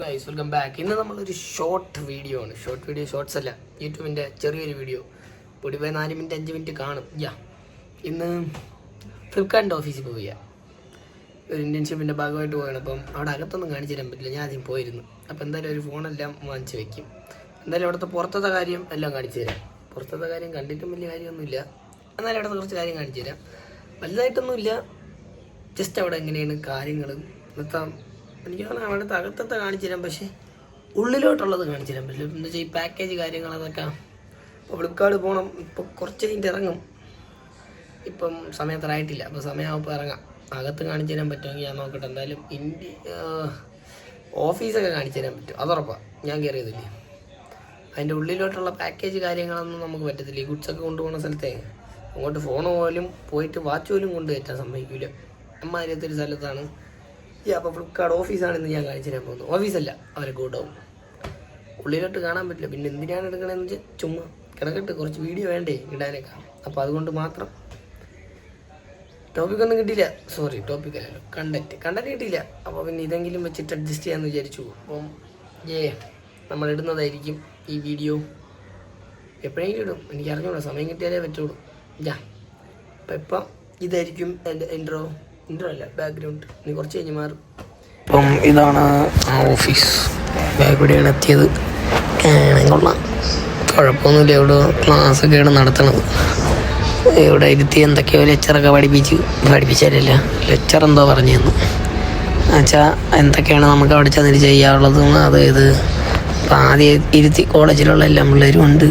Guys welcome back. ഇന്ന് നമ്മളൊരു short video ആണ്. ഷോർട്ട്സ് അല്ല, യൂട്യൂബിൻ്റെ ചെറിയൊരു വീഡിയോ. പൊടിപ്പോയി 4 മിനിറ്റ് 5 മിനിറ്റ് കാണും. ഇന്ന് ഫ്ലിപ്കാർട്ടിൻ്റെ ഓഫീസിൽ പോവുക. ഒരു ഇൻറ്റേൺഷിപ്പിൻ്റെ ഭാഗമായിട്ട് പോവുകയാണ്. അപ്പം അവിടെ അകത്തൊന്നും കാണിച്ചു തരാൻ പറ്റില്ല, ഞാൻ ആദ്യം പോയിരുന്നു. അപ്പോൾ എന്തായാലും ഒരു ഫോണെല്ലാം വാങ്ങിച്ച് വെക്കും. എന്തായാലും അവിടുത്തെ പുറത്തത്തെ കാര്യം എല്ലാം കാണിച്ചു തരാം. പുറത്തത്തെ കാര്യം കണ്ടിട്ടും വലിയ കാര്യമൊന്നുമില്ല, എന്നാലും അവിടുത്തെ കുറച്ച് കാര്യം കാണിച്ചു തരാം. വലുതായിട്ടൊന്നുമില്ല, ജസ്റ്റ് അവിടെ എങ്ങനെയാണ് കാര്യങ്ങൾ നിർത്താം. എനിക്ക് തോന്നുന്നു അവിടുത്തെ അകത്തത്തെ കാണിച്ചു തരാം, പക്ഷേ ഉള്ളിലോട്ടുള്ളത് കാണിച്ചു തരാൻ പറ്റില്ല. എന്താ വെച്ചാൽ ഈ പാക്കേജ് കാര്യങ്ങളതൊക്കെ ഇപ്പോൾ ഫ്ലിപ്കാർട്ട് പോകണം. ഇപ്പോൾ കുറച്ച് കഴിഞ്ഞിട്ട് ഇറങ്ങും. ഇപ്പം സമയത്തറായിട്ടില്ല, അപ്പോൾ സമയമാകുമ്പോൾ ഇറങ്ങാം. അകത്ത് കാണിച്ചു തരാൻ പറ്റുമെങ്കിൽ ഞാൻ നോക്കട്ടെ. എന്തായാലും ഓഫീസൊക്കെ കാണിച്ചു തരാൻ പറ്റും, അതുറപ്പാണ്. ഞാൻ കയറിയതില്ലേ. അതിൻ്റെ ഉള്ളിലോട്ടുള്ള പാക്കേജ് കാര്യങ്ങളൊന്നും നമുക്ക് പറ്റത്തില്ല. ഈ ഗുഡ്സൊക്കെ കൊണ്ടുപോകുന്ന സ്ഥലത്തെ അങ്ങോട്ട് ഫോൺ പോലും പോയിട്ട് വാച്ച് പോലും കൊണ്ടുവയ്ക്കാൻ സമ്മതിക്കില്ല. അമ്മാതിരത്തൊരു സ്ഥലത്താണ്. അപ്പോൾ ഫ്ലിപ്കാർട്ട് ഓഫീസാണെന്ന് ഞാൻ കാണിച്ചു തരാൻ പോകുന്നു. ഓഫീസല്ല, അവരെ ഗോഡൗൺ. ഉള്ളിലോട്ട് കാണാൻ പറ്റില്ല. പിന്നെ എന്തിനാണ് എടുക്കണമെന്ന് വെച്ചാൽ ചുമ്മാ കിടക്കട്ട്, കുറച്ച് വീഡിയോ വേണ്ടേ ഇടാനൊക്കെ. അപ്പോൾ അതുകൊണ്ട് മാത്രം. ടോപ്പിക്കൊന്നും കിട്ടിയില്ല, സോറി ടോപ്പിക്കല്ലല്ലോ, കണ്ടന്റ് കിട്ടിയില്ല. അപ്പോൾ പിന്നെ ഇതെങ്കിലും വെച്ചിട്ട് അഡ്ജസ്റ്റ് ചെയ്യാമെന്ന് വിചാരിച്ചു. അപ്പം നമ്മൾ ഇടുന്നതായിരിക്കും ഈ വീഡിയോ. എപ്പോഴെങ്കിലും ഇടും, എനിക്ക് അറിഞ്ഞോളൂ, സമയം കിട്ടിയാലേ പറ്റുള്ളൂ. അപ്പം ഇപ്പം ഇതായിരിക്കും എൻ്റെ ഇൻട്രോ അല്ല, ബാക്ക്ഗ്രൗണ്ട്. ഇനി കുറച്ച് കഴിഞ്ഞ് മാറും. അപ്പം ഇതാണ് ആ ഓഫീസ്. ഇവിടെയാണ് എത്തിയത്. കൊള്ളാം, കുഴപ്പമൊന്നുമില്ല. ഇവിടെ ക്ലാസ്സൊക്കെയാണ് നടത്തണത്. ഇവിടെ ഇരുത്തി എന്തൊക്കെയോ ലെക്ചറൊക്കെ പഠിപ്പിച്ചാലല്ല, ലെക്ചർ എന്തോ പറഞ്ഞു തന്നു എന്നുവെച്ചാൽ എന്തൊക്കെയാണ് നമുക്ക് അവിടെ ചെന്നിട്ട് ചെയ്യാനുള്ളതും അതായത് ഇപ്പം ആദ്യം ഇരുത്തി കോളേജിലുള്ള എല്ലാ പിള്ളേരും ഉണ്ട്.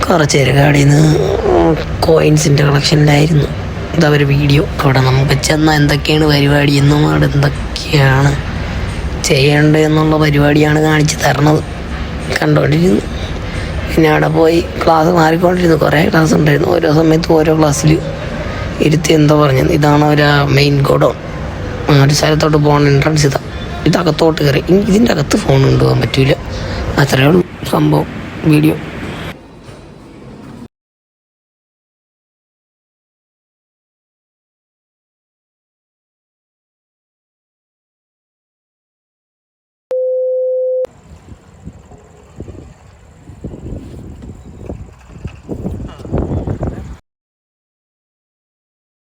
കുറച്ച് പേരൊക്കെ അവിടെ നിന്ന് കോയിൻസിൻ്റെ കളക്ഷനിലായിരുന്നു. ഇതവർ വീഡിയോ. അവിടെ നമുക്ക് ചെന്നാൽ എന്തൊക്കെയാണ് പരിപാടി എന്നും അവിടെ എന്തൊക്കെയാണ് ചെയ്യേണ്ടതെന്നുള്ള പരിപാടിയാണ് കാണിച്ച് തരണത്. കണ്ടുകൊണ്ടിരുന്നു. പിന്നെ അവിടെ പോയി ക്ലാസ് മാറിക്കൊണ്ടിരുന്നു. കുറേ ക്ലാസ് ഉണ്ടായിരുന്നു. ഓരോ സമയത്തും ഓരോ ക്ലാസ്സിൽ ഇരുത്തി എന്തോ പറഞ്ഞത്. ഇതാണ് ഒരു മെയിൻ ഗോഡൗൺ. ഒരു സ്ഥലത്തോട്ട് പോകുന്ന എൻട്രൻസ് ഇതകത്തോട്ട് കയറി. ഇതിൻ്റെ അകത്ത് ഫോൺ കൊണ്ടുപോകാൻ പറ്റില്ല. അത്രയേ ഉള്ളൂ സംഭവം. വീഡിയോ